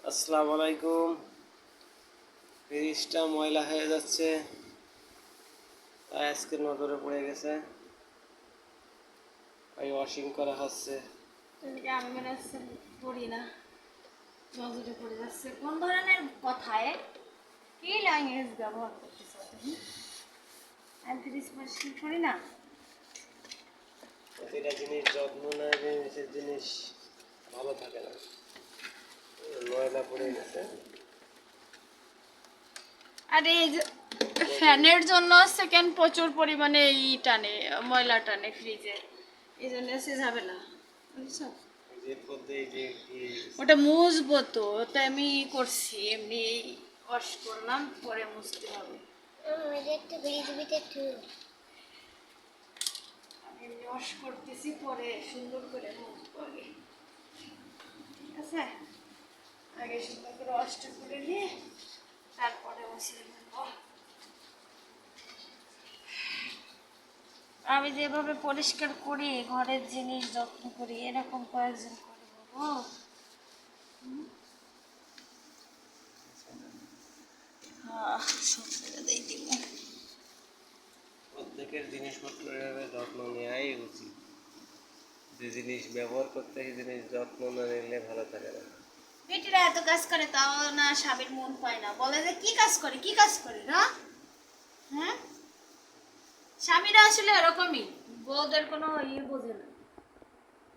আসসালামু আলাইকুম। ফ্রিজটা ময়লা হয়ে যাচ্ছে, তাই আজকে নজরে পড়ে গেছে, তাই ওয়াশিং করা হচ্ছে। আমি মনে হচ্ছে পড়ি না, নজরে পড়ে যাচ্ছে। কোন ধরনের কথায় কি ল্যাঙ্গুয়েজ ব্যবহার করতেছো তুমি? আমি ফ্রিজ পরিষ্কার করি না। প্রতিটা জিনিস যত্ন না নিলে জিনিস ভালো থাকে না, ময়লা পড়ে গেছে। আর এই যে ফ্যানের জন্য সেকেন্ড প্রচুর পরিমাণে টানে, ময়লা টানে ফ্রিজে, এই জন্য সে যাবে না, বুঝছো? ওটা মুছবো তো, ওটা আমি করছি, এমনি ওয়াশ করলাম, পরে মুছতে হবে। আমি এমনি ওয়াশ করতেছি, পরে সুন্দর করে মুছবো আগে, ঠিক আছে? আগে সুন্দর করে ওয়াশটা করে নিয়ে তারপরে মুছে নেবো। আমি যেভাবে পরিষ্কার করি, ঘরের জিনিস যত্ন করি, এরকম কয়েকজন করে বলবো? হ্যাঁ, সব জায়গাতেই দিব। প্রত্যেকের জিনিসপত্র এভাবে যত্ন নেওয়াই উচিত। যে জিনিস ব্যবহার করতে সেই জিনিস যত্ন না নিলে ভালো থাকে না। বেটিরা এত কাজ করে তাও না স্বামীর মন পায় না, বলে যে কি কাজ করে কি কাজ করে না। হ্যাঁ, স্বামীরা আসলে এরকমই, বউদের কোনো বোঝে না।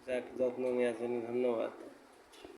যাক, যত্ন নেওয়ার জন্য ধন্যবাদ।